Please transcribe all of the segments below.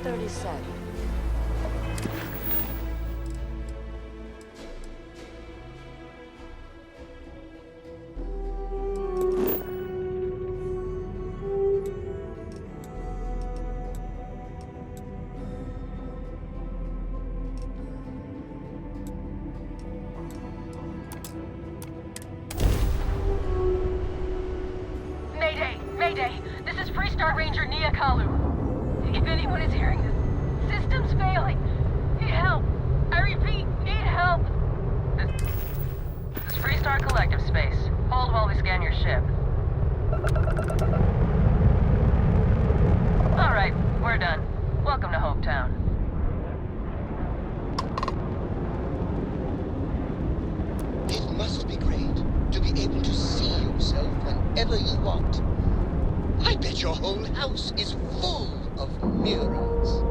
1037. Mayday! This is Freestar Ranger Nia Kalu. If anyone is hearing this, system's failing. Need help. I repeat, need help. This is Freestar Collective Space. Hold while we scan your ship. Alright, we're done. Welcome to Hopetown. It must be great to be able to see yourself whenever you want. I bet your whole house is full of mirrors.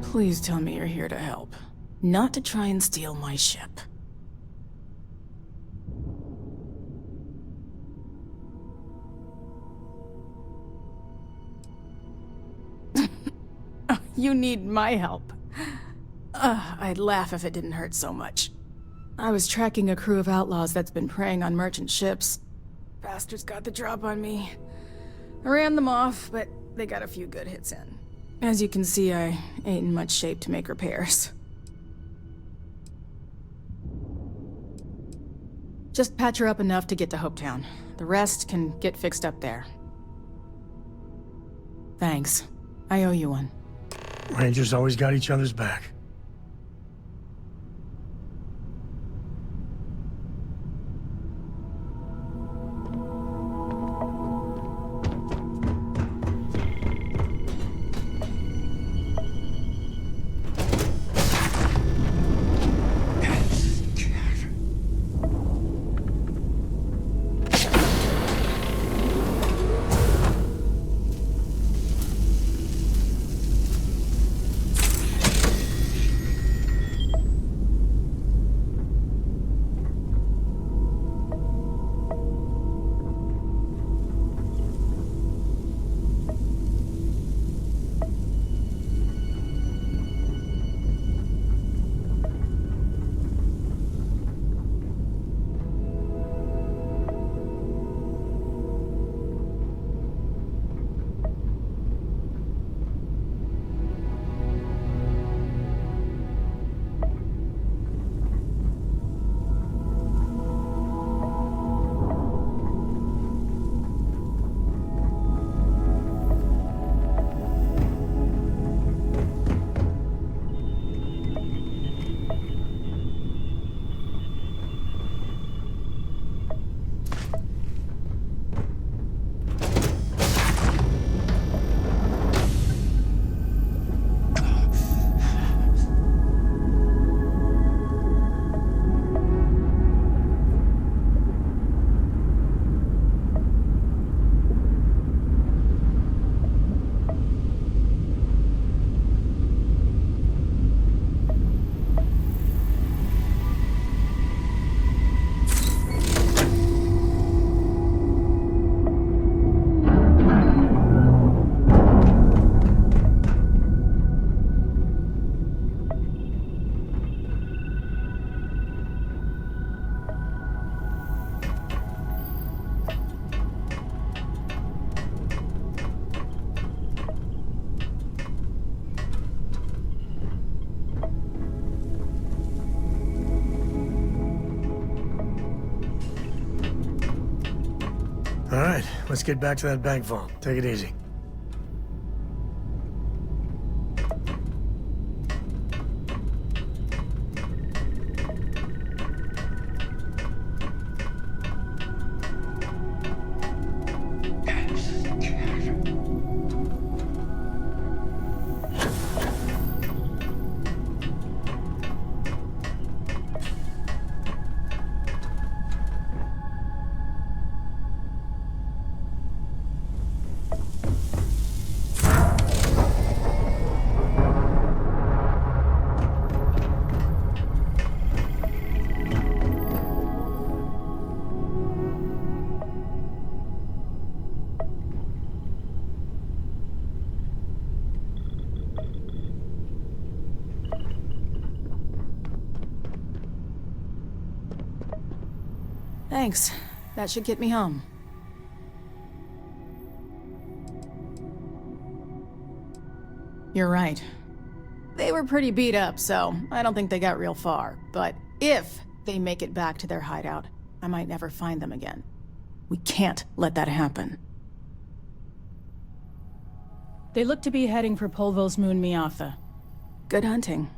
Please tell me you're here to help, not to try and steal my ship. You need my help. I'd laugh if it didn't hurt so much. I was tracking a crew of outlaws that's been preying on merchant ships. Bastards got the drop on me. I ran them off, but they got a few good hits in. As you can see, I ain't in much shape to make repairs. Just patch her up enough to get to Hopetown. The rest can get fixed up there. Thanks. I owe you one. Rangers always got each other's back. let's get back to that bank vault. Take it easy. Thanks. That should get me home. You're right. They were pretty beat up, so I don't think they got real far. But if they make it back to their hideout, I might never find them again. We can't let that happen. They look to be heading for Polvo's moon Miatha. Good hunting.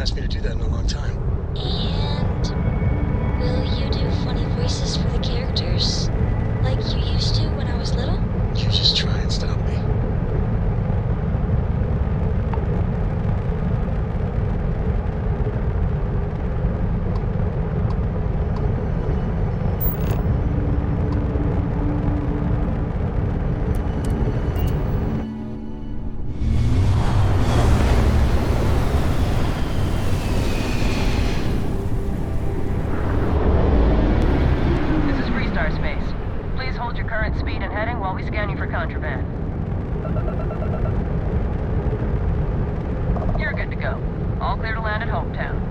asked me to do that in a long time. And will you do funny voices for the characters? Like you used to when I was little? You just try and stop me. Contraband. You're good to go. All clear to land at Hometown.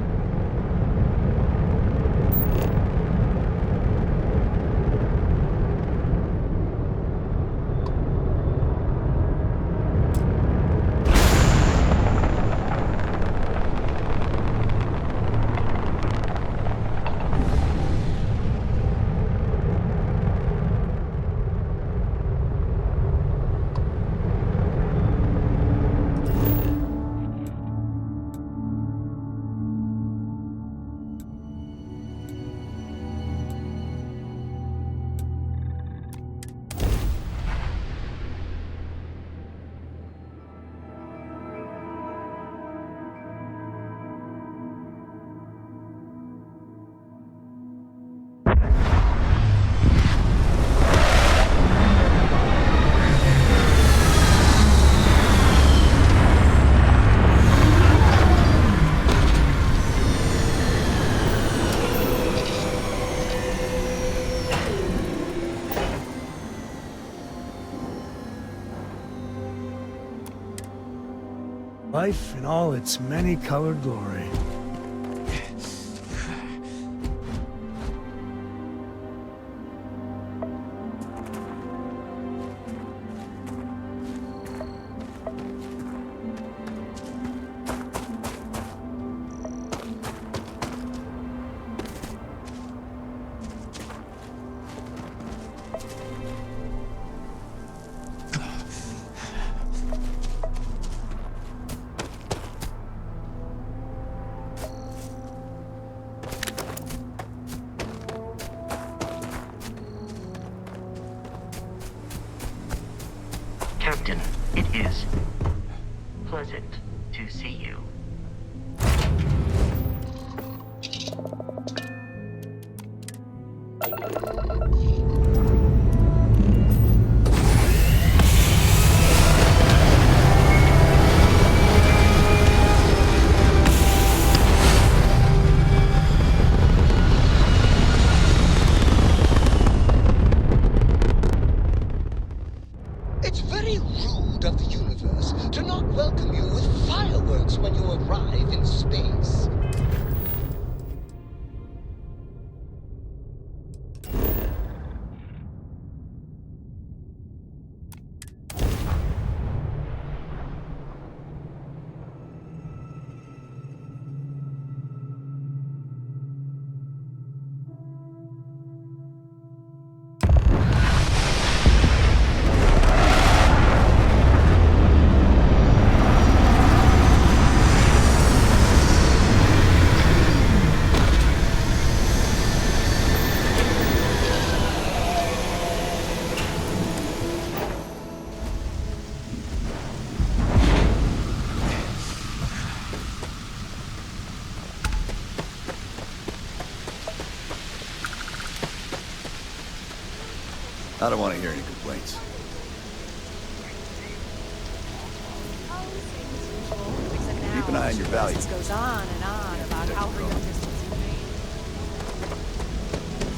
Life in all its many-colored glory. Captain, it is pleasant to see you. It's very rude of the universe to not welcome you with fireworks when you arrive in space. I don't want to hear any complaints. Keep an eye on your values. This goes on and on about how real distance you made.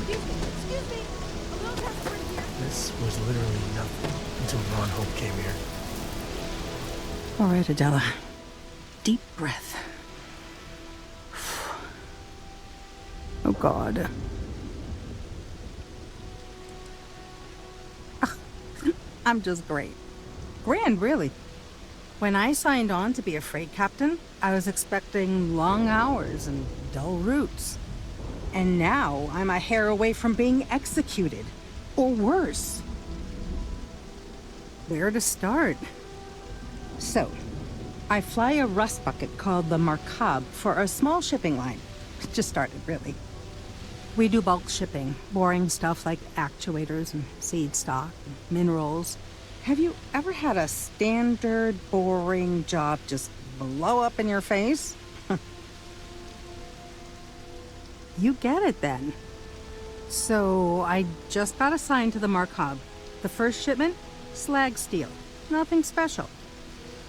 Excuse me. A little desperate here. This was literally nothing until Ron Hope came here. All right, Adela. Deep breath. Oh, God. I'm just great. Grand, really. When I signed on to be a freight captain, I was expecting long hours and dull routes. And now I'm a hair away from being executed. Or worse. Where to start? So, I fly a rust bucket called the Markab for a small shipping line. It just started, really. We do bulk shipping, boring stuff like actuators and seed stock and minerals. Have you ever had a standard, boring job just blow up in your face? You get it then. So I just got assigned to the Markab. The first shipment? Slag steel. Nothing special.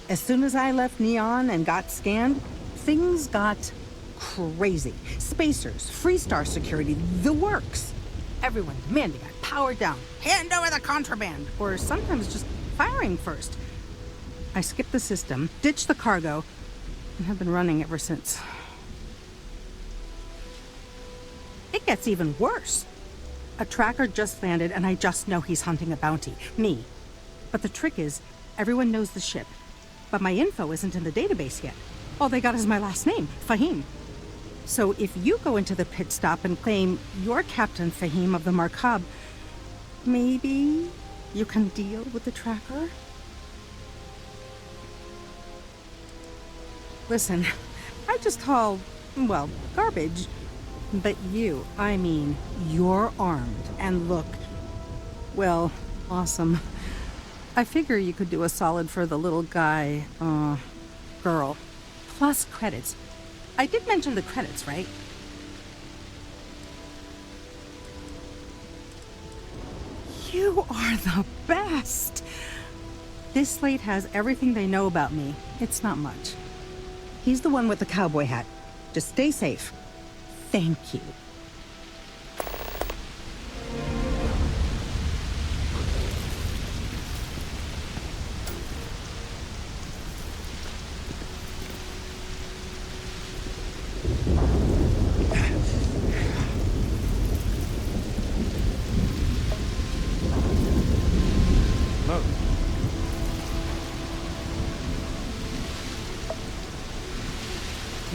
As soon as I left Neon and got scanned, things got crazy. Spacers, Freestar security, the works. Everyone demanding I power down, hand over the contraband, or sometimes just firing first. I skipped the system, ditched the cargo, and have been running ever since. It gets even worse. A tracker just landed and I just know he's hunting a bounty. Me. But the trick is, everyone knows the ship. But my info isn't in the database yet. All they got is my last name, Fahim. So if you go into the pit stop and claim you're Captain Fahim of the Markab, maybe you can deal with the tracker? Listen, I just haul, well, garbage. But you, I mean, you're armed and look, well, awesome. I figure you could do a solid for the little guy, girl. Plus credits. I did mention the credits, right? You are the best! This slate has everything they know about me. It's not much. He's the one with the cowboy hat. Just stay safe. Thank you.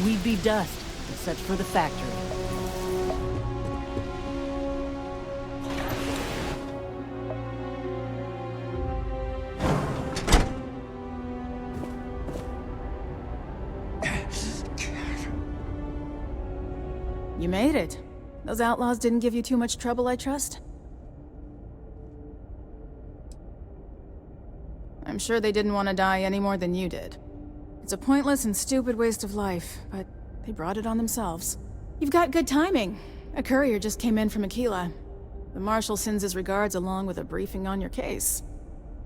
We'd be dust, except for the factory. You made it. Those outlaws didn't give you too much trouble, I trust? I'm sure they didn't want to die any more than you did. It's a pointless and stupid waste of life, but they brought it on themselves. You've got good timing. A courier just came in from Aquila. The Marshal sends his regards along with a briefing on your case.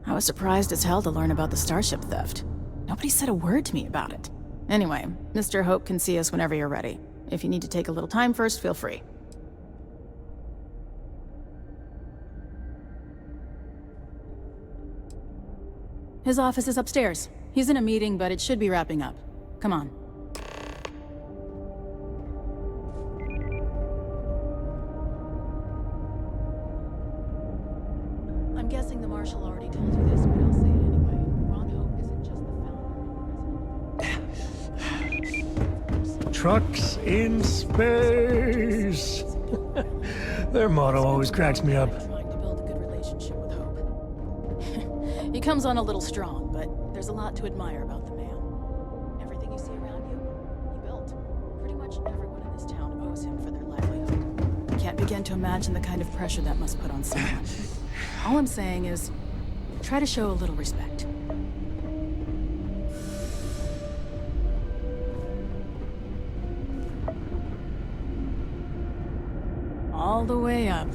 I was surprised as hell to learn about the starship theft. Nobody said a word to me about it. Anyway, Mr. Hope can see us whenever you're ready. If you need to take a little time first, feel free. His office is upstairs. He's in a meeting, but it should be wrapping up. Come on. I'm guessing the Marshal already told you this, but I'll say it anyway. Ron Hope isn't just the founder. Trucks in space. Their motto always cracks me up. Trying to build a good relationship with Hope. He comes on a little strong, but there's a lot to admire about the man. Everything you see around you, he built. Pretty much everyone in this town owes him for their livelihood. Can't begin to imagine the kind of pressure that must put on someone. All I'm saying is, try to show a little respect. All the way up.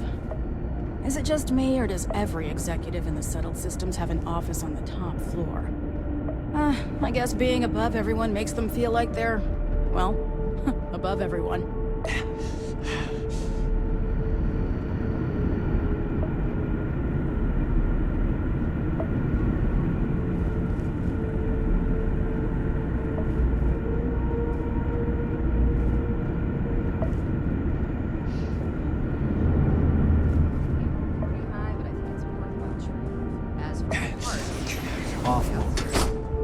Is it just me, or does every executive in the settled systems have an office on the top floor? I guess being above everyone makes them feel like they're, well, above everyone.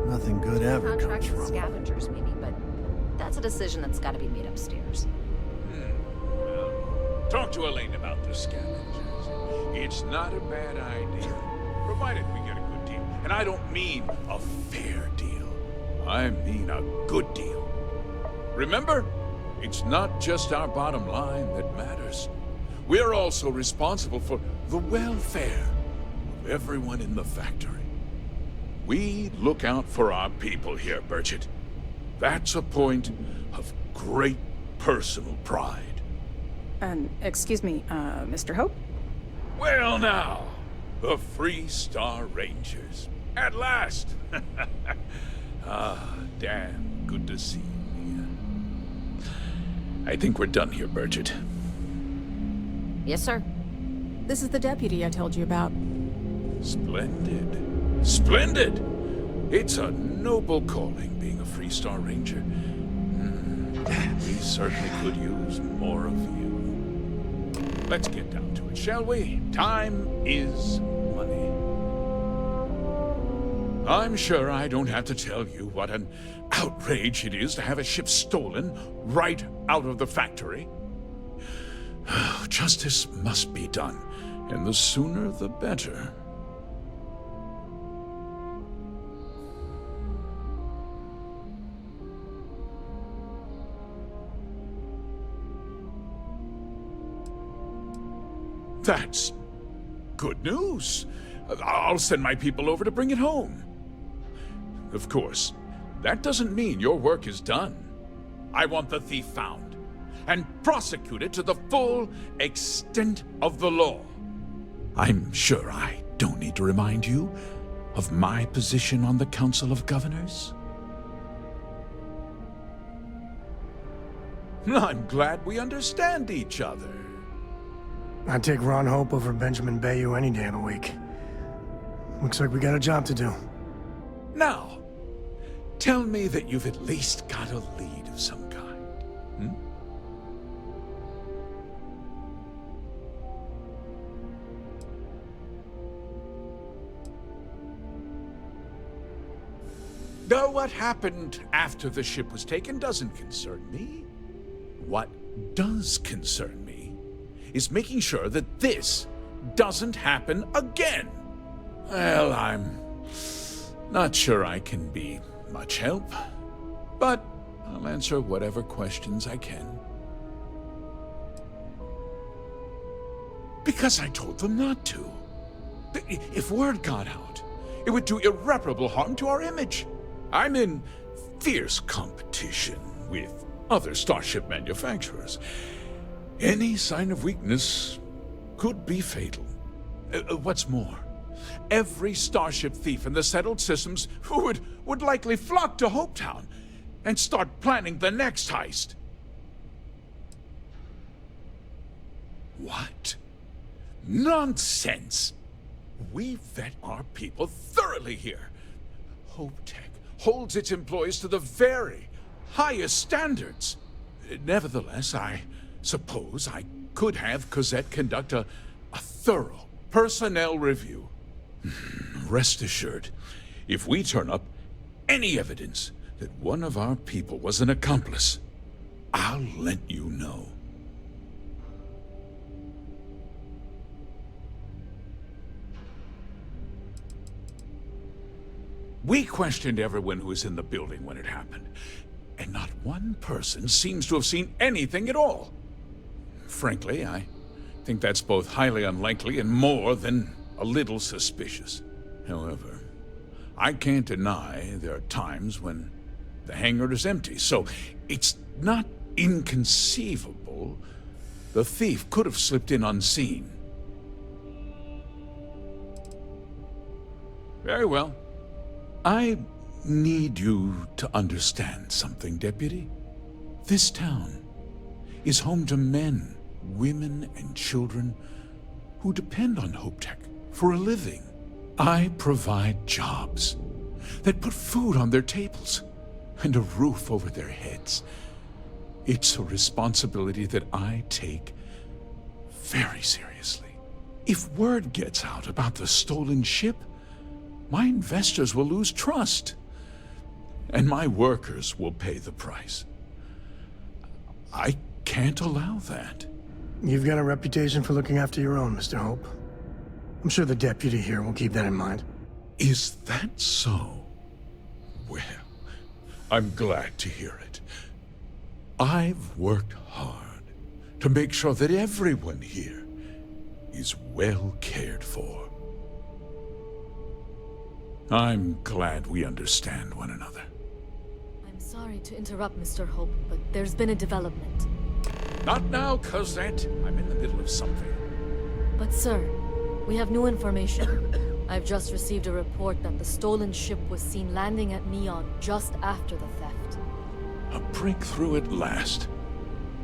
Nothing good ever comes Contract with from it. scavengers, maybe, but that's a decision that's got to be made upstairs. Well, talk to Elaine about the scavengers. It's not a bad idea, provided we get a good deal. And I don't mean a fair deal. I mean a good deal. Remember, it's not just our bottom line that matters. We're also responsible for the welfare of everyone in the factory. We look out for our people here, Bridget. That's a point of great personal pride. Excuse me, Mr. Hope? Well now, the Free Star Rangers. At last! Damn good to see you, Mia. I think we're done here, Bridget. Yes, sir. This is the deputy I told you about. Splendid. Splendid! It's a noble calling, being a Free Star Ranger. We certainly could use more of you. Let's get down to it, shall we? Time is money. I'm sure I don't have to tell you what an outrage it is to have a ship stolen right out of the factory. Justice must be done, and the sooner the better. That's good news. I'll send my people over to bring it home. Of course, that doesn't mean your work is done. I want the thief found and prosecuted to the full extent of the law. I'm sure I don't need to remind you of my position on the Council of Governors. I'm glad we understand each other. I'd take Ron Hope over Benjamin Bayou any day of the week. Looks like we got a job to do. Now, tell me that you've at least got a lead of some kind. Though what happened after the ship was taken doesn't concern me. What does concern me is making sure that this doesn't happen again. Well, I'm not sure I can be much help, but I'll answer whatever questions I can. Because I told them not to. If word got out, it would do irreparable harm to our image. I'm in fierce competition with other starship manufacturers. Any sign of weakness could be fatal. What's more, every starship thief in the settled systems would likely flock to Hopetown and start planning the next heist. What? Nonsense! We vet our people thoroughly here. HopeTech holds its employees to the very highest standards. Nevertheless, I suppose I could have Cosette conduct a thorough personnel review. Rest assured, if we turn up any evidence that one of our people was an accomplice, I'll let you know. We questioned everyone who was in the building when it happened, and not one person seems to have seen anything at all. Frankly, I think that's both highly unlikely and more than a little suspicious. However, I can't deny there are times when the hangar is empty, so it's not inconceivable the thief could have slipped in unseen. Very well. I need you to understand something, Deputy. This town is home to men, women, and children who depend on HopeTech for a living. I provide jobs that put food on their tables and a roof over their heads. It's a responsibility that I take very seriously. If word gets out about the stolen ship, my investors will lose trust, and my workers will pay the price. I can't allow that. You've got a reputation for looking after your own, Mr. Hope. I'm sure the deputy here will keep that in mind. Is that so? Well, I'm glad to hear it. I've worked hard to make sure that everyone here is well cared for. I'm glad we understand one another. I'm sorry to interrupt, Mr. Hope, but there's been a development. Not now, Cosette. I'm in the middle of something. But sir, we have new information. I've just received a report that the stolen ship was seen landing at Neon just after the theft. A breakthrough at last.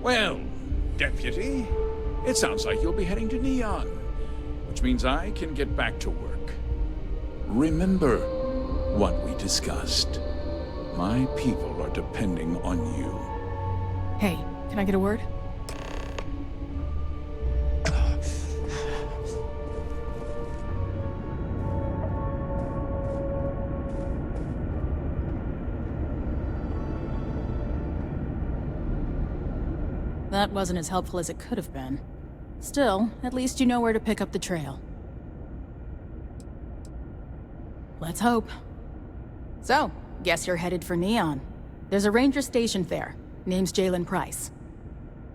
Well, Deputy, it sounds like you'll be heading to Neon, which means I can get back to work. Remember what we discussed. My people are depending on you. Hey, can I get a word? That wasn't as helpful as it could have been. Still, at least you know where to pick up the trail. Let's hope. So, guess you're headed for Neon. There's a ranger stationed there. Name's Jalen Price.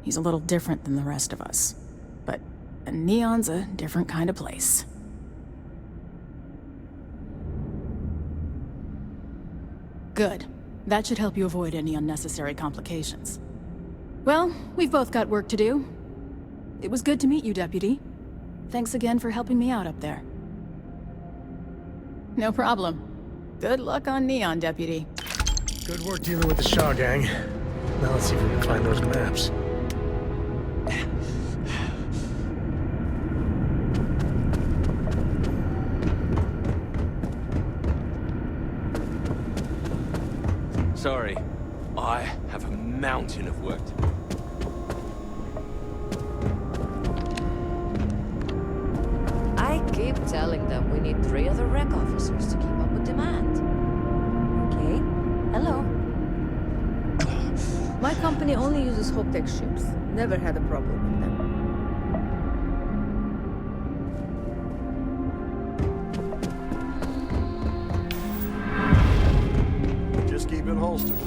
He's a little different than the rest of us. But Neon's a different kind of place. Good. That should help you avoid any unnecessary complications. Well, we've both got work to do. It was good to meet you, Deputy. Thanks again for helping me out up there. No problem. Good luck on Neon, Deputy. Good work dealing with the Shaw gang. Now let's see if we can find those maps. Sorry, I have a mountain of work to do. I keep telling them we need 3 other rec officers to keep up with demand. Okay. Hello. My company only uses Hoptech ships. Never had a problem with them. Just keep it holstered.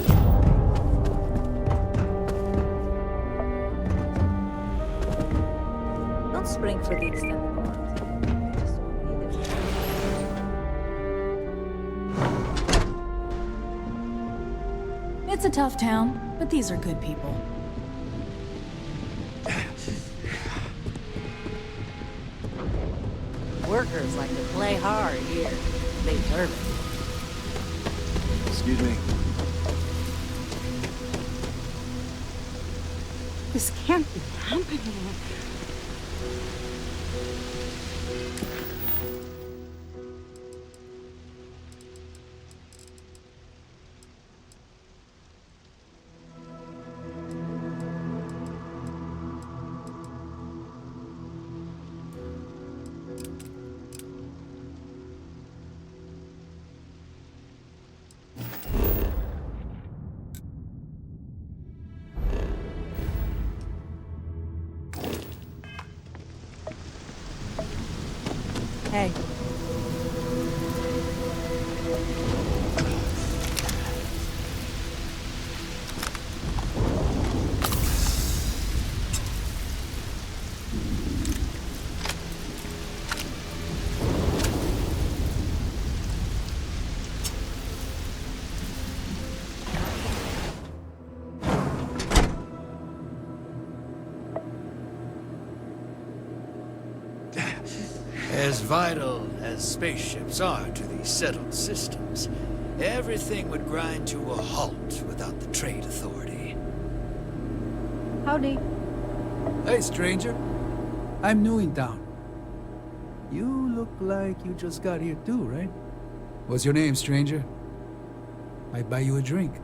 Don't spring for the extended warranty. It's a tough town, but these are good people. Workers like to play hard here. They deserve it. Excuse me. This can't be happening. Hey. As vital as spaceships are to these settled systems, everything would grind to a halt without the Trade Authority. Howdy. Hey, stranger. I'm new in town. You look like you just got here too, right? What's your name, stranger? Might buy you a drink.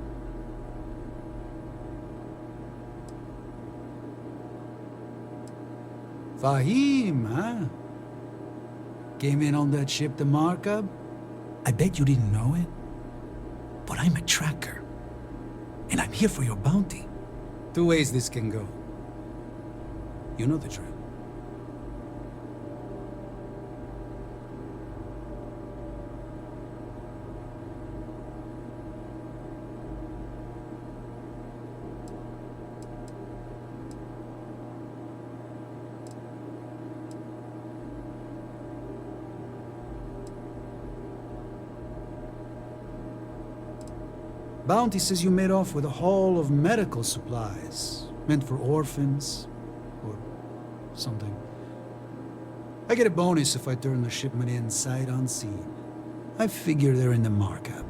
Fahim, huh? Came in on that ship to Markup? I bet you didn't know it. But I'm a tracker. And I'm here for your bounty. 2 ways this can go. You know the drill. Bounty says you made off with a haul of medical supplies, meant for orphans, or something. I get a bonus if I turn the shipment in sight unseen. I figure they're in the markup.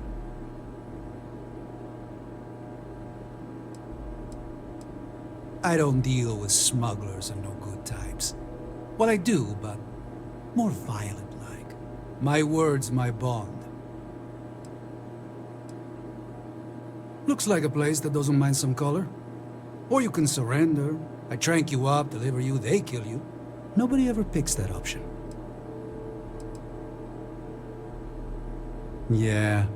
I don't deal with smugglers and no good types. Well, I do, but more violent-like. My word's my bond. Looks like a place that doesn't mind some color. Or you can surrender. I trank you up, deliver you, they kill you. Nobody ever picks that option. Yeah,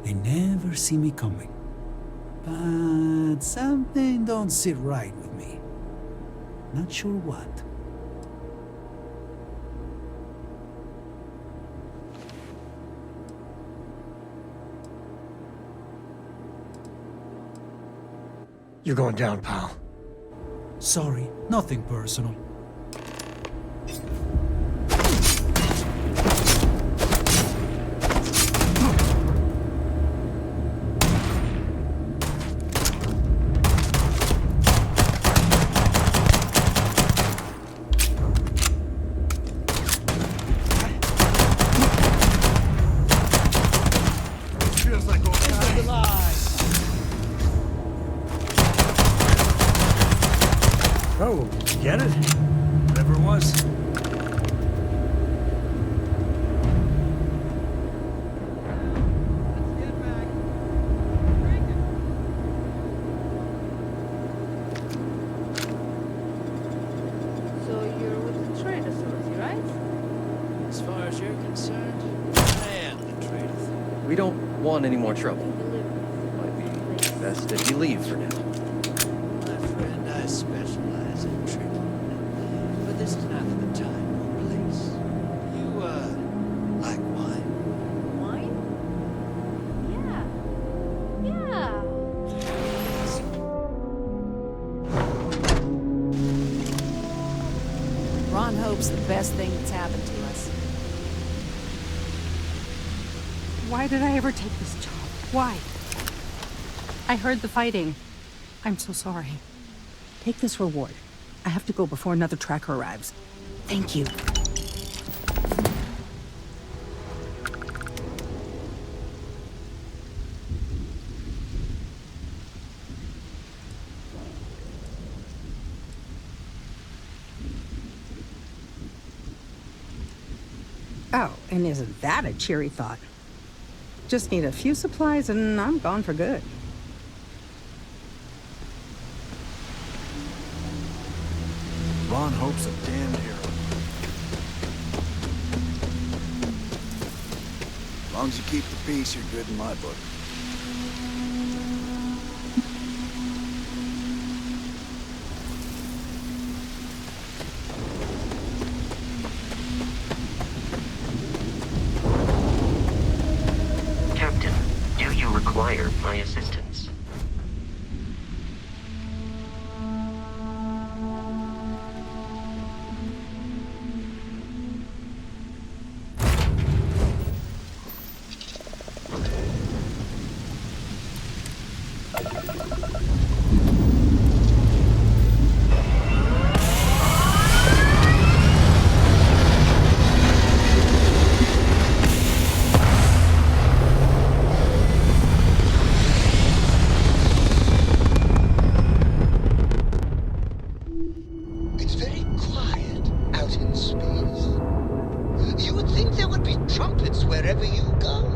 they never see me coming. But something don't sit right with me. Not sure what. You're going down, pal. Sorry, nothing personal. Oh, get it? Whatever it was. So you're with the trade authority, right? As far as you're concerned, I am the trade authority. We don't want any more trouble. Might be best if you leave for now. My friend, I specialize in trading. But this is not the time or place. You, like wine? Wine? Yeah. Ron hopes the best thing that's happened to us. Why did I ever take this job? Why? I heard the fighting. I'm so sorry. Take this reward. I have to go before another tracker arrives. Thank you. Oh, and isn't that a cheery thought? Just need a few supplies and I'm gone for good. Ron Hope's a damned hero. As long as you keep the peace, you're good in my book. Captain, do you require my assistance? It's very quiet out in space. You would think there would be trumpets wherever you go.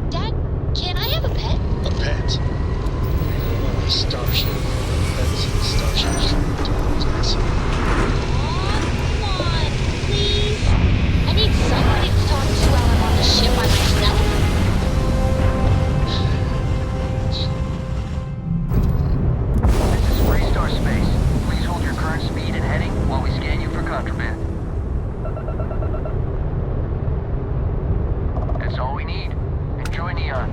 Dad, can I have a pet? A pet? Oh, Starfield. That's Starfield. Come on, please. I need somebody to talk to while I'm on the ship by myself. This is Freestar Space. Please hold your current speed and heading while we scan you for contraband. That's all we need. Enjoy Neon.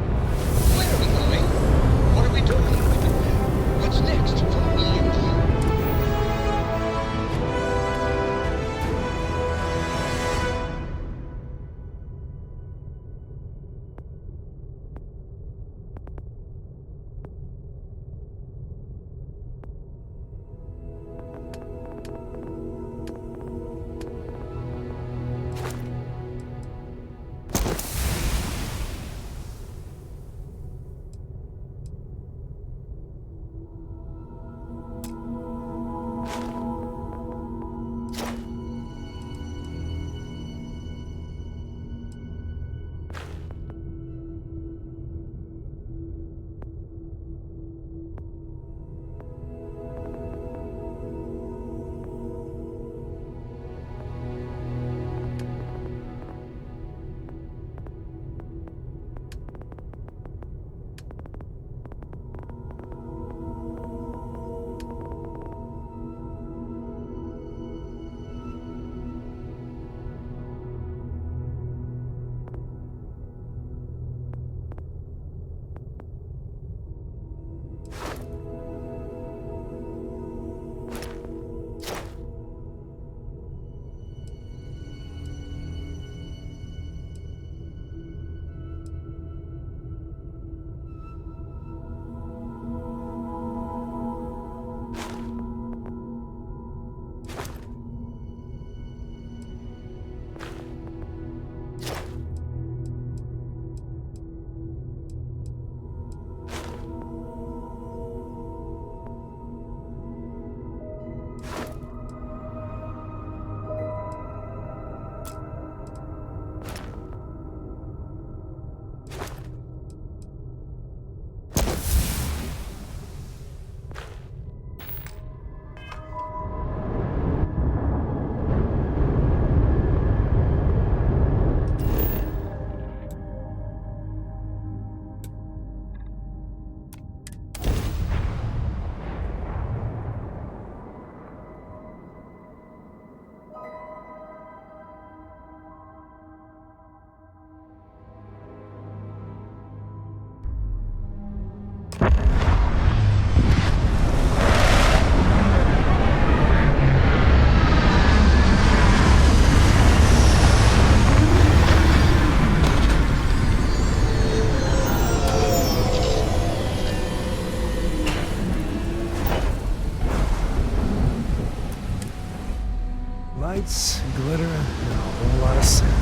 lights, glitter, and a whole lot of sand.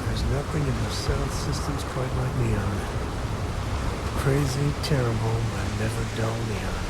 There's nothing in the sound systems quite like Neon. Crazy, terrible, but never dull Neon.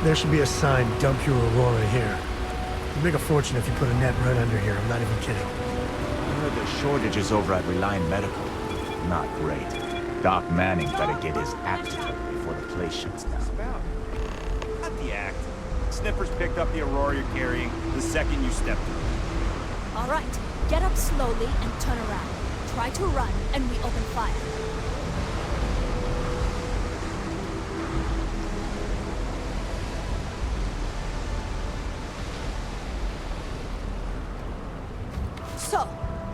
There should be a sign, dump your Aurora here. You'd make a fortune if you put a net right under here, I'm not even kidding. I heard the shortages over at Reliant Medical. Not great. Doc Manning better get his act together before the place shuts down. Not the act. Snippers picked up the Aurora you're carrying the second you stepped through. All right, get up slowly and turn around. Try to run, and we open fire. So,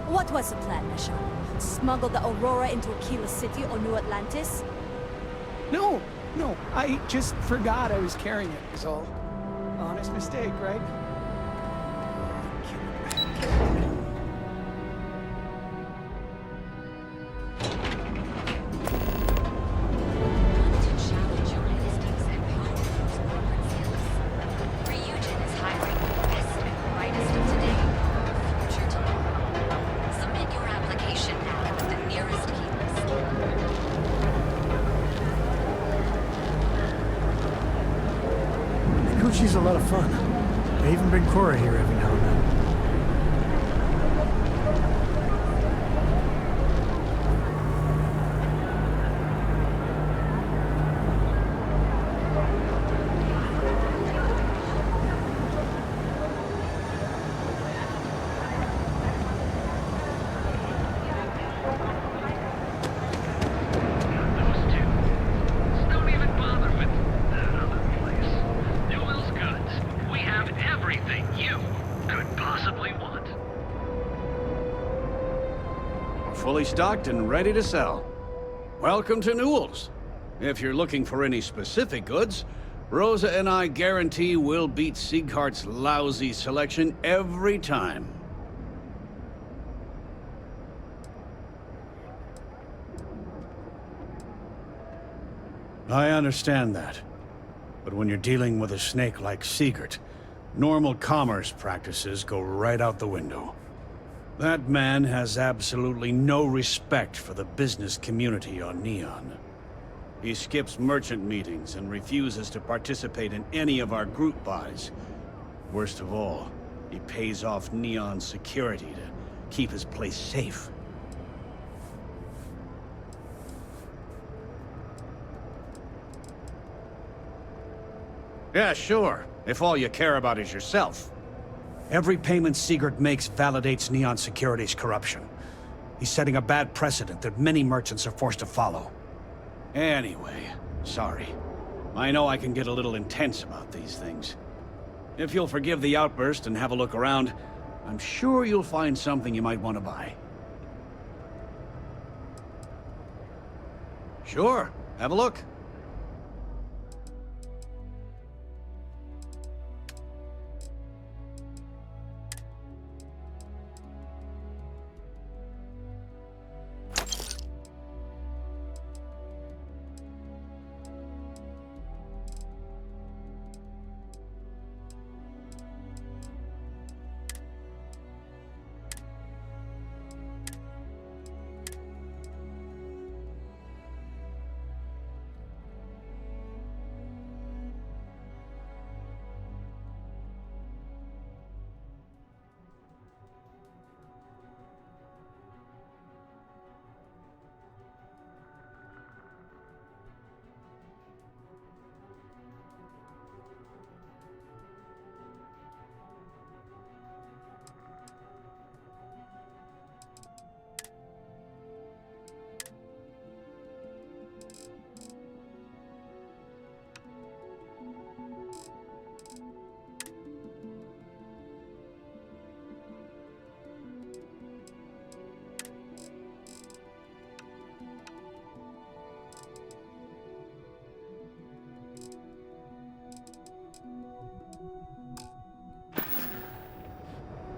what was the plan, Nashan? Smuggle the Aurora into Aquila City or New Atlantis? No, I just forgot I was carrying it, is all. Honest mistake, right? She's a lot of fun. I even bring Cora here every now and then. Fully stocked and ready to sell. Welcome to Newell's. If you're looking for any specific goods, Rosa and I guarantee we'll beat Sieghart's lousy selection every time. I understand that. But when you're dealing with a snake like Siegert, normal commerce practices go right out the window. That man has absolutely no respect for the business community on Neon. He skips merchant meetings and refuses to participate in any of our group buys. Worst of all, he pays off Neon's security to keep his place safe. Yeah, sure, if all you care about is yourself. Every payment Siegert makes validates Neon Security's corruption. He's setting a bad precedent that many merchants are forced to follow. Anyway, sorry. I know I can get a little intense about these things. If you'll forgive the outburst and have a look around, I'm sure you'll find something you might want to buy. Sure, have a look.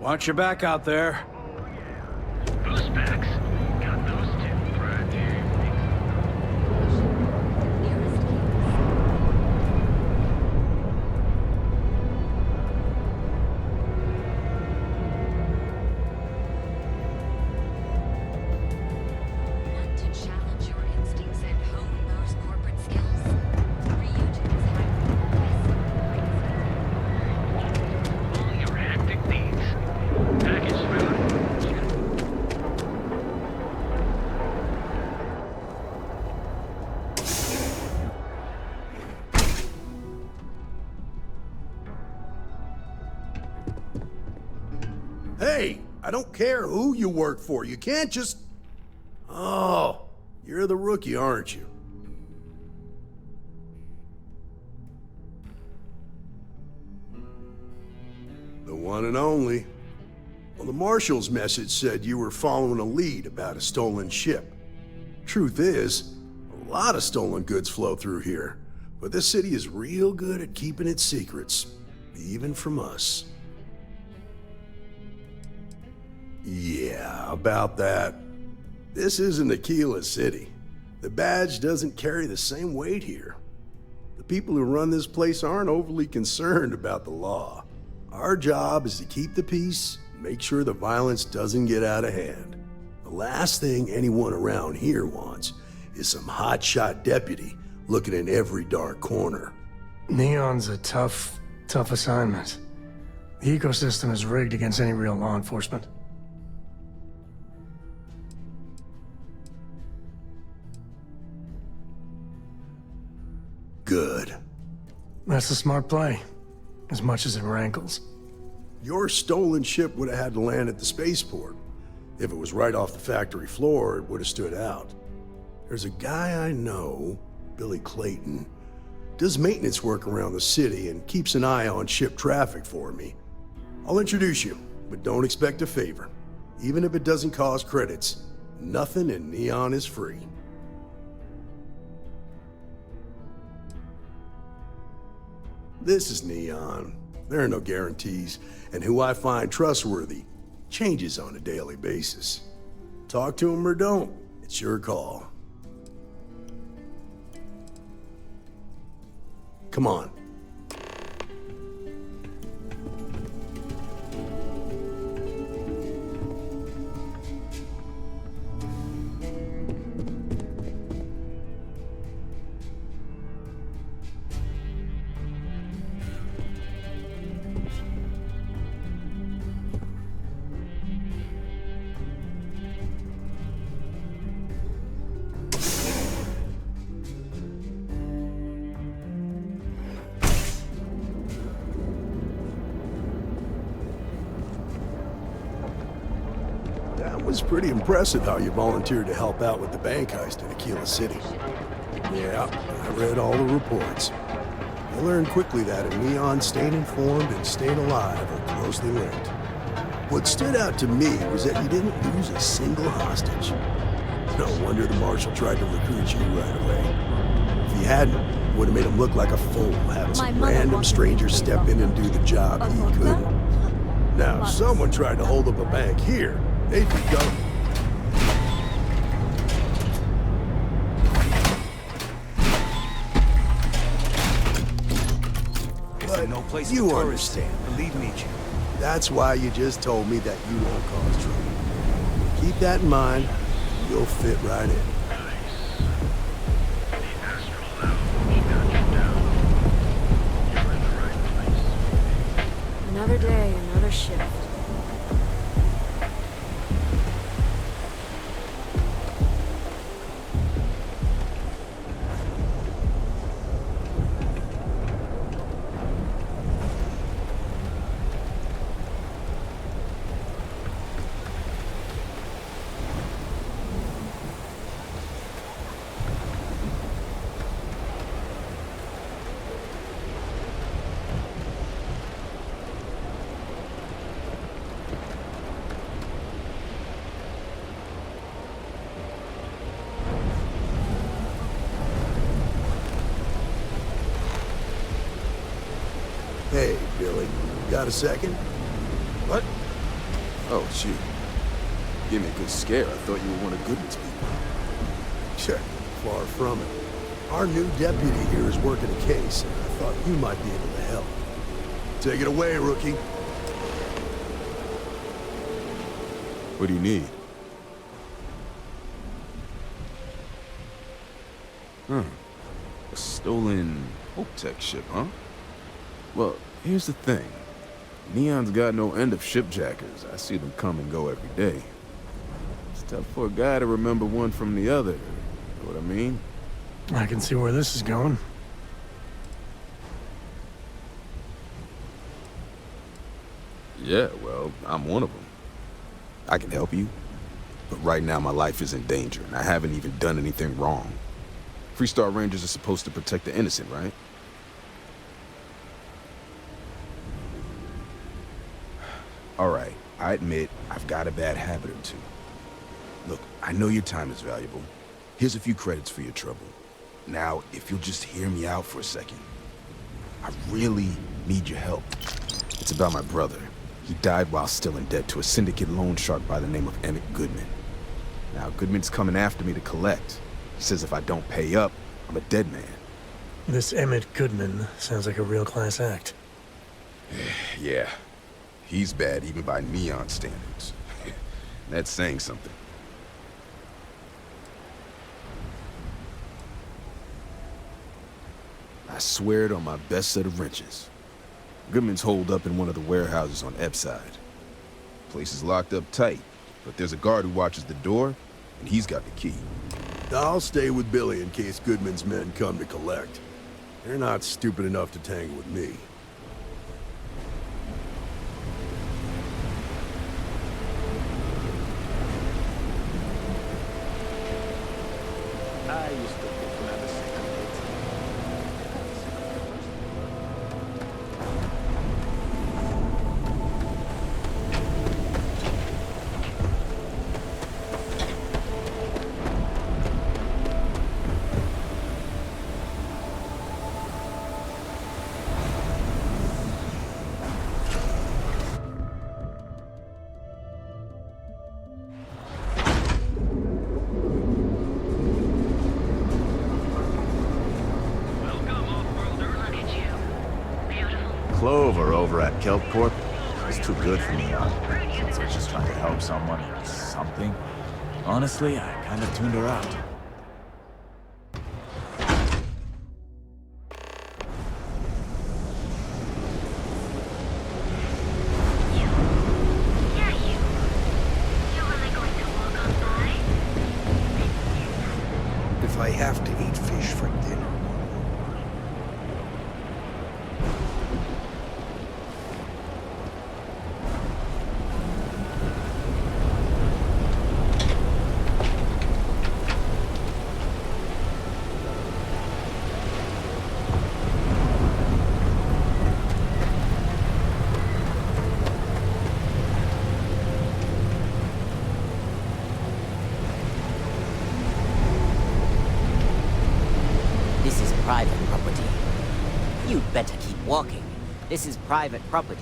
Watch your back out there. Boost packs. Got those two right here. Want to challenge your instincts and hone those corporate skills? Ryujin's All your hectic needs. Package food. Hey, I don't care who you work for. You can't just... Oh, you're the rookie, aren't you? The one and only. Well, the Marshal's message said you were following a lead about a stolen ship. Truth is, a lot of stolen goods flow through here, but this city is real good at keeping its secrets, even from us. Yeah, about that. This isn't Aquila City. The badge doesn't carry the same weight here. The people who run this place aren't overly concerned about the law. Our job is to keep the peace, and make sure the violence doesn't get out of hand. The last thing anyone around here wants is some hotshot deputy looking in every dark corner. Neon's a tough assignment. The ecosystem is rigged against any real law enforcement. Good. That's a smart play, as much as it rankles. Your stolen ship would have had to land at the spaceport. If it was right off the factory floor, it would have stood out. There's a guy I know, Billy Clayton, does maintenance work around the city and keeps an eye on ship traffic for me. I'll introduce you, but don't expect a favor. Even if it doesn't cost credits, nothing in Neon is free. This is Neon. There are no guarantees, and who I find trustworthy changes on a daily basis. Talk to him or don't, it's your call. Come on. That was pretty impressive how you volunteered to help out with the bank heist in Aquila City. Yeah, I read all the reports. I learned quickly that a Neon staying informed and staying alive are closely linked. What stood out to me was that you didn't lose a single hostage. No wonder the Marshal tried to recruit you right away. If he hadn't, it would have made him look like a fool, having some random stranger step in and do the job he couldn't. Now, if someone tried to hold up a bank here, they'd be gone. But no place you for tourists. understand. Believe me, Jim. That's why you just told me that you won't cause trouble. Keep that in mind. You'll fit right in. Another day, another shift. Hey, Billy, got a second? What? Oh, gee. Gave me a good scare. I thought you were one of Goodman's people. Check. Far from it. Our new deputy here is working a case, and I thought you might be able to help. Take it away, rookie. What do you need? A stolen Hope-Tech ship, huh? Well, here's the thing. Neon's got no end of shipjackers. I see them come and go every day. It's tough for a guy to remember one from the other. You know what I mean? I can see where this is going. Yeah, well, I'm one of them. I can help you, but right now my life is in danger, and I haven't even done anything wrong. Freestar Rangers are supposed to protect the innocent, right? All right, I admit I've got a bad habit or two. Look, I know your time is valuable. Here's a few credits for your trouble. Now, if you'll just hear me out for a second. I really need your help. It's about my brother. He died while still in debt to a syndicate loan shark by the name of Emmett Goodman. Now, Goodman's coming after me to collect. He says if I don't pay up, I'm a dead man. This Emmett Goodman sounds like a real class act. Yeah. He's bad even by Neon standards. That's saying something. I swear it on my best set of wrenches. Goodman's holed up in one of the warehouses on Epside. Place is locked up tight, but there's a guard who watches the door, and he's got the key. I'll stay with Billy in case Goodman's men come to collect. They're not stupid enough to tangle with me. I used to think you had the same. Clover over at Kelp Corp is too good for me, since I was just trying to help someone or something. Honestly, I kind of tuned her out. If I have to eat fish for dinner. This is private property. You'd better keep walking. This is private property.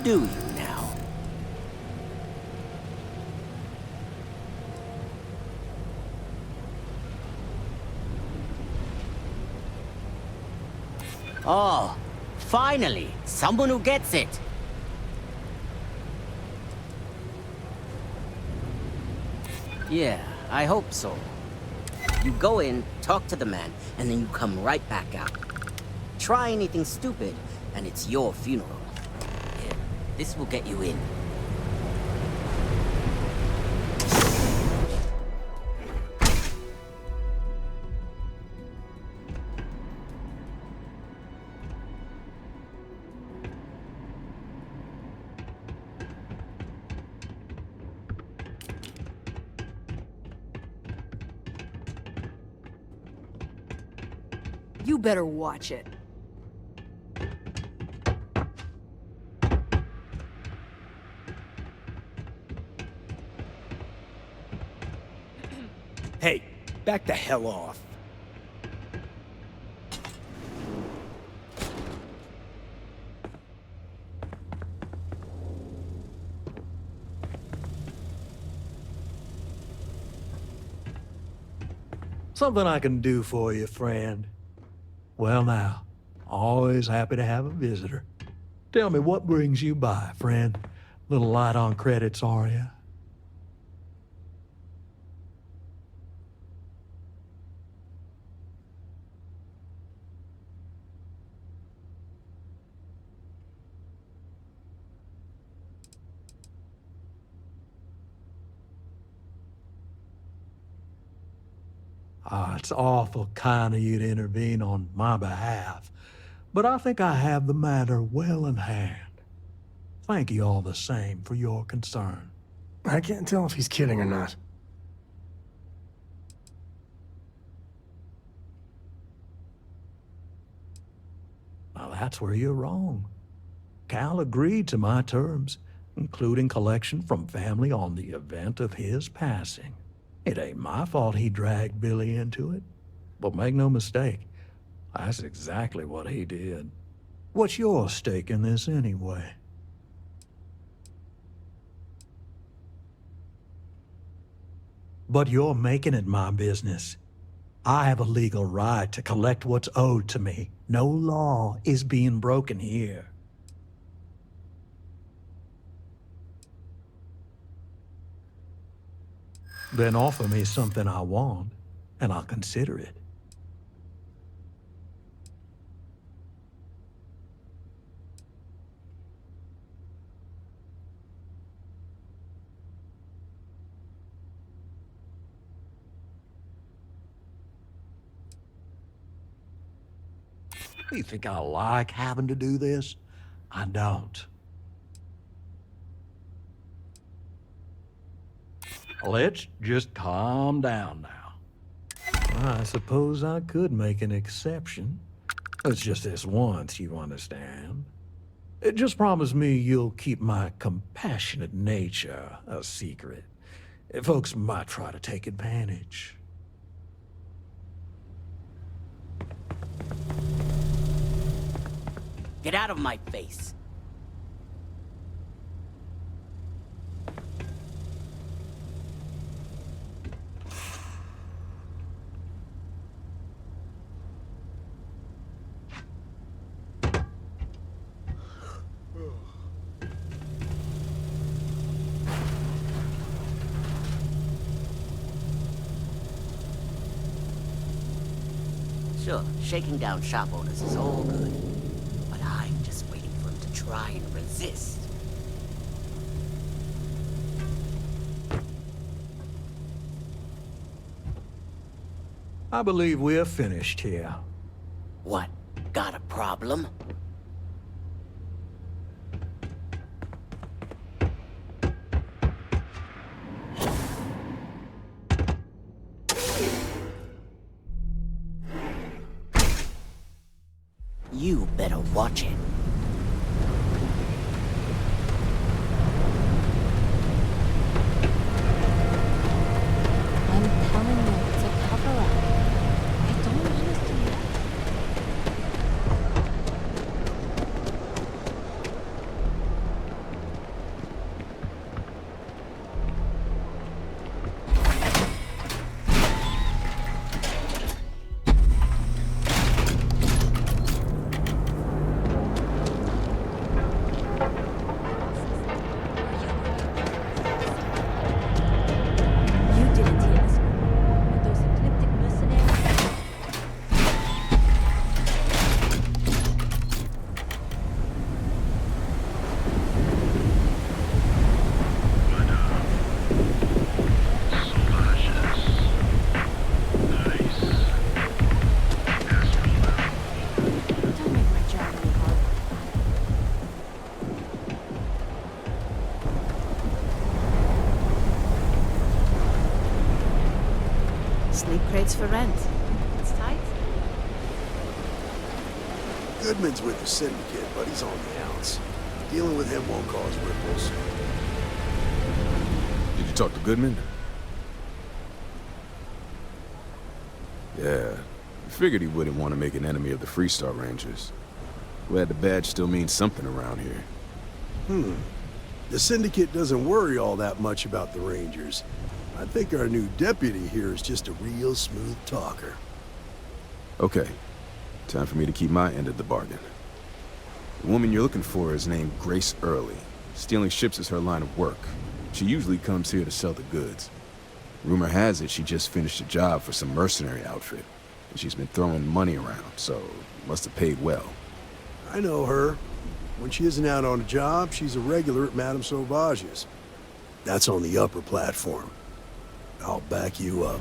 Do you now? Oh, finally, someone who gets it. Yeah, I hope so. You go in, talk to the man, and then you come right back out. Try anything stupid, and it's your funeral. Here, this will get you in. You better watch it. Hey, back the hell off. Something I can do for you, friend. Well now, always happy to have a visitor. Tell me, what brings you by, friend? Little light on credits, are you? It's awful kind of you to intervene on my behalf, but I think I have the matter well in hand. Thank you all the same for your concern. I can't tell if he's kidding or not. Now that's where you're wrong. Cal agreed to my terms, including collection from family on the event of his passing. It ain't my fault he dragged Billy into it. But make no mistake, that's exactly what he did. What's your stake in this anyway? But you're making it my business. I have a legal right to collect what's owed to me. No law is being broken here. Then offer me something I want, and I'll consider it. You think I like having to do this? I don't. Let's just calm down now. I suppose I could make an exception. It's just this once, you understand. Just promise me you'll keep my compassionate nature a secret. Folks might try to take advantage. Get out of my face. Sure, shaking down shop owners is all good. But I'm just waiting for him to try and resist. I believe we're finished here. What? Got a problem? You better watch it. I'm telling you, it's a cover-up. I don't understand. Sleep crates for rent. It's tight. Goodman's with the syndicate, but he's on the outs. Dealing with him won't cause ripples. Did you talk to Goodman? Yeah. I figured he wouldn't want to make an enemy of the Freestar Rangers. Glad the badge still means something around here. The syndicate doesn't worry all that much about the Rangers. I think our new deputy here is just a real smooth talker. Okay, time for me to keep my end of the bargain. The woman you're looking for is named Grace Early. Stealing ships is her line of work. She usually comes here to sell the goods. Rumor has it she just finished a job for some mercenary outfit, and she's been throwing money around, so must have paid well. I know her. When she isn't out on a job, she's a regular at Madame Sauvage's. That's on the upper platform. I'll back you up.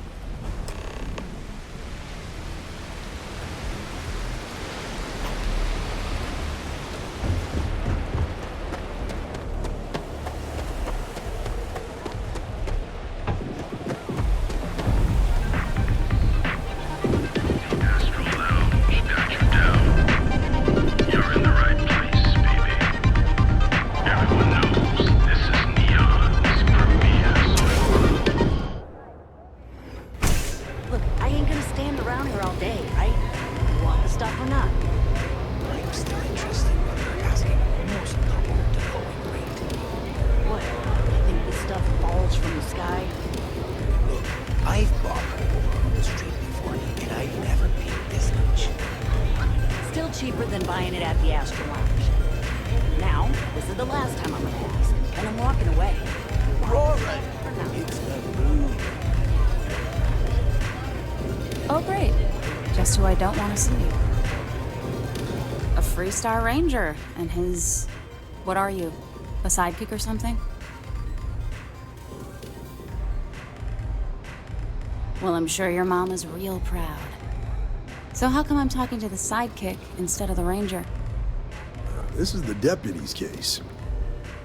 Look, I ain't gonna stand around here all day, right? You want the stuff or not? I'm still interested whether they're asking almost double the going rate. What? You think this stuff falls from the sky? Look, I've bought coal on the street before, and I've never paid this much. Still cheaper than buying it at the Astro Lounge. Now, this is the last time I'm gonna ask, and I'm walking away. Aurora! It's the moon. Oh, great. Just who I don't want to see. A Freestar Ranger and his... What are you? A sidekick or something? Well, I'm sure your mom is real proud. So how come I'm talking to the sidekick instead of the ranger? This is the deputy's case.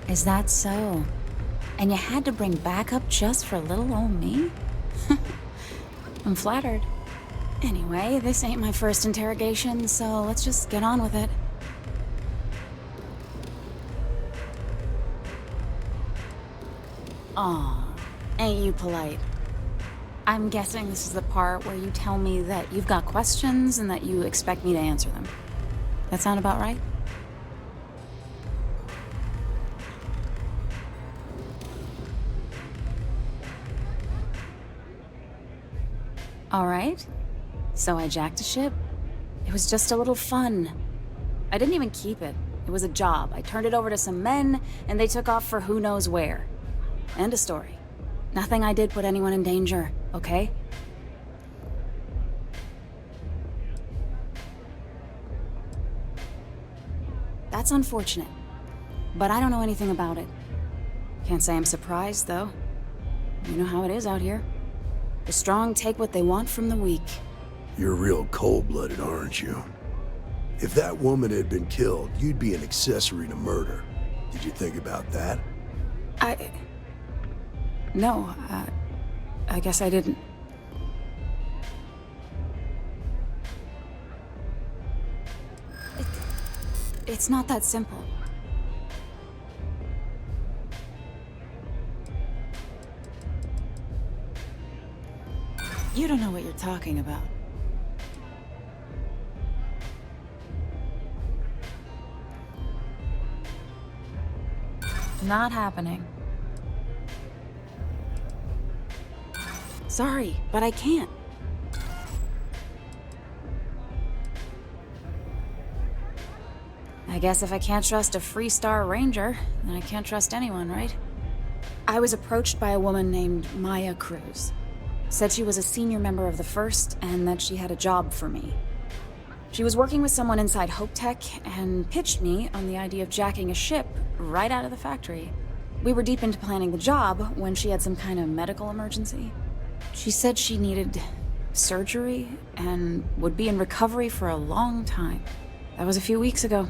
Is that so? And you had to bring backup just for little old me? I'm flattered. Anyway, this ain't my first interrogation, so let's just get on with it. Aw, ain't you polite? I'm guessing this is the part where you tell me that you've got questions and that you expect me to answer them. That sound about right? All right. So I jacked a ship. It was just a little fun. I didn't even keep it. It was a job. I turned it over to some men, and they took off for who knows where. End of story. Nothing I did put anyone in danger, okay? That's unfortunate. But I don't know anything about it. Can't say I'm surprised, though. You know how it is out here. The strong take what they want from the weak. You're real cold-blooded, aren't you? If that woman had been killed, you'd be an accessory to murder. Did you think about that? No, I guess I didn't. It's not that simple. You don't know what you're talking about. Not happening. Sorry, but I can't. I guess if I can't trust a Freestar Ranger, then I can't trust anyone, right? I was approached by a woman named Maya Cruz. Said she was a senior member of the First and that she had a job for me. She was working with someone inside Hope Tech and pitched me on the idea of jacking a ship right out of the factory. We were deep into planning the job when she had some kind of medical emergency. She said she needed surgery and would be in recovery for a long time. That was a few weeks ago.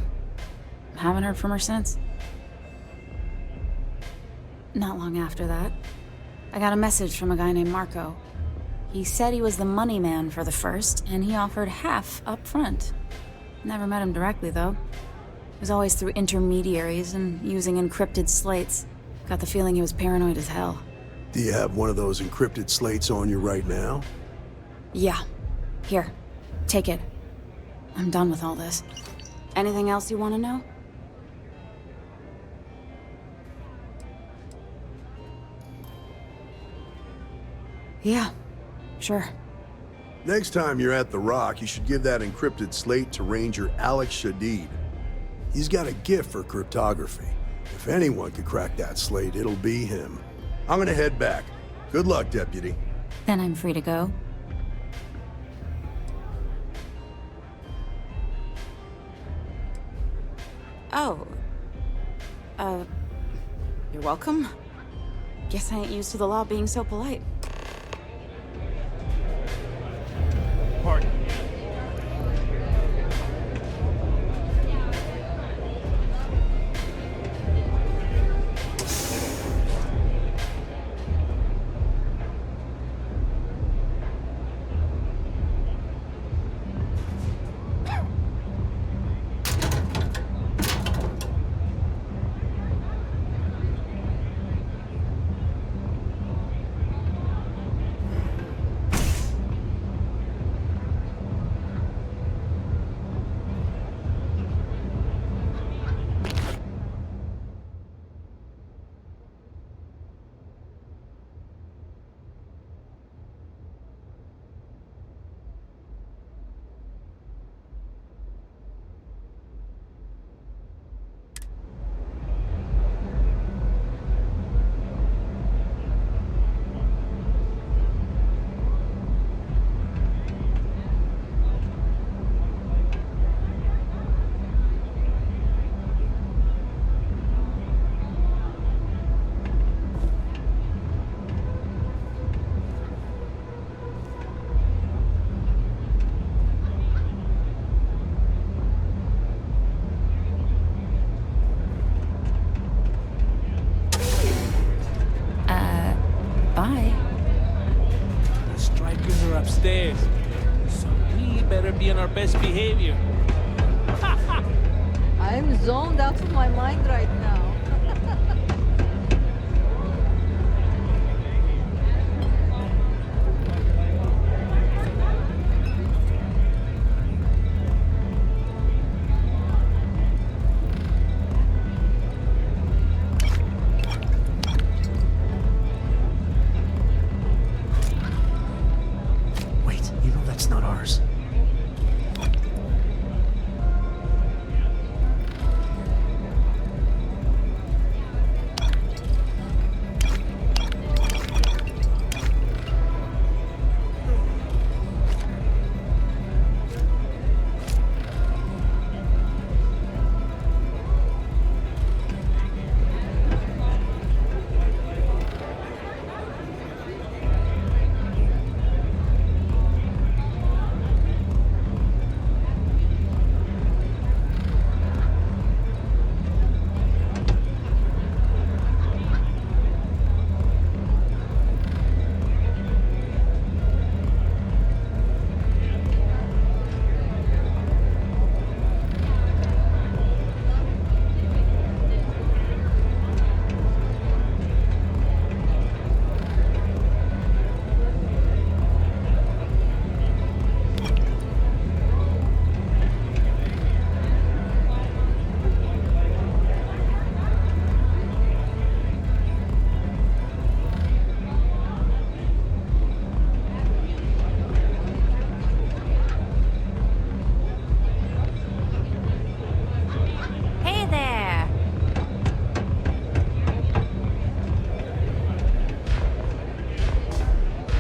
Haven't heard from her since. Not long after that, I got a message from a guy named Marco. He said he was the money man for the First, and he offered half up front. Never met him directly, though. It was always through intermediaries and using encrypted slates. Got the feeling he was paranoid as hell. Do you have one of those encrypted slates on you right now? Yeah. Here. Take it. I'm done with all this. Anything else you want to know? Yeah, sure. Next time you're at the Rock, you should give that encrypted slate to Ranger Alex Shadid. He's got a gift for cryptography. If anyone could crack that slate, it'll be him. I'm gonna head back. Good luck, Deputy. Then I'm free to go. Oh. You're welcome. Guess I ain't used to the law being so polite. Pardon. Bye. The strikers are upstairs, so we better be on our best behavior. I'm zoned out of my mind right now. That's not ours.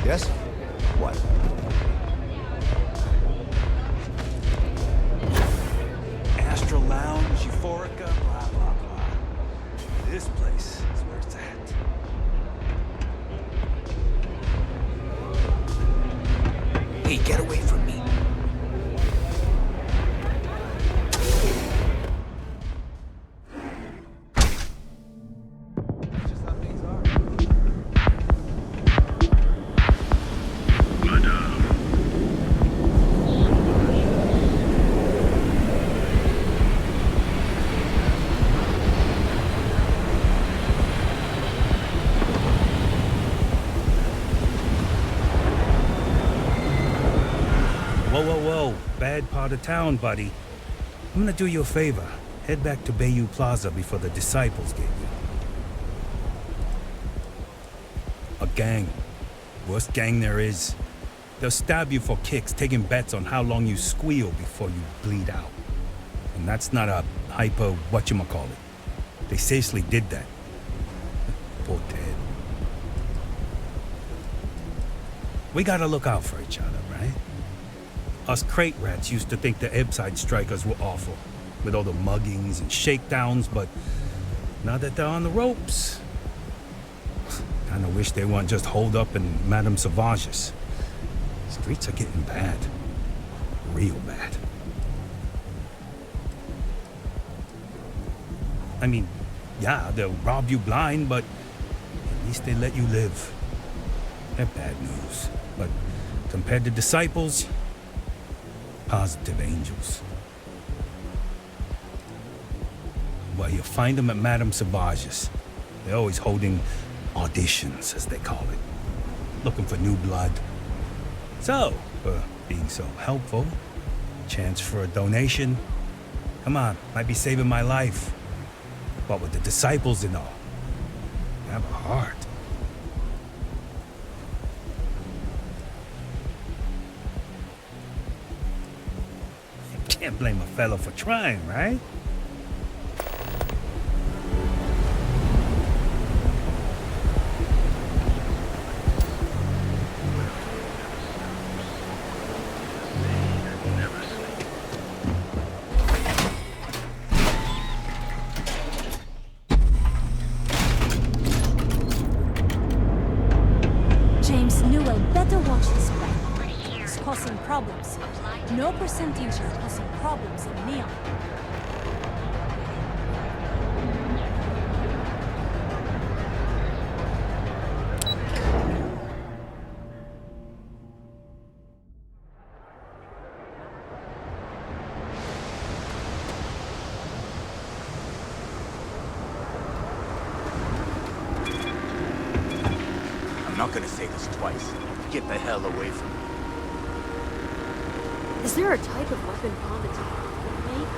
Yes? What? Astral Lounge, Euphorica, blah, blah, blah. This place is where it's at. Hey, get away from me. Whoa. Bad part of town, buddy. I'm gonna do you a favor. Head back to Bayou Plaza before the Disciples get you. A gang. Worst gang there is. They'll stab you for kicks, taking bets on how long you squeal before you bleed out. And that's not a hyper whatchamacallit. They seriously did that. Poor Ted. We gotta look out for each other, right? Us crate rats used to think the Ebbside strikers were awful, with all the muggings and shakedowns, but now that they're on the ropes, kinda wish they weren't just holed up in Madame Sauvage's. Streets are getting bad. Real bad. I mean, yeah, they'll rob you blind, but at least they let you live. They're bad news, but compared to disciples, positive angels. Well, you'll find them at Madame Sauvage's. They're always holding auditions, as they call it. Looking for new blood. So, being so helpful, chance for a donation. Come on, might be saving my life. But with the disciples and all, have a heart. Can't blame a fellow for trying, right? James Newell better watch his back. He's causing problems. No percentage is causing problems in Neon. I'm not gonna say this twice. Get the hell away from me. Is there a type of weapon Bond attack would make?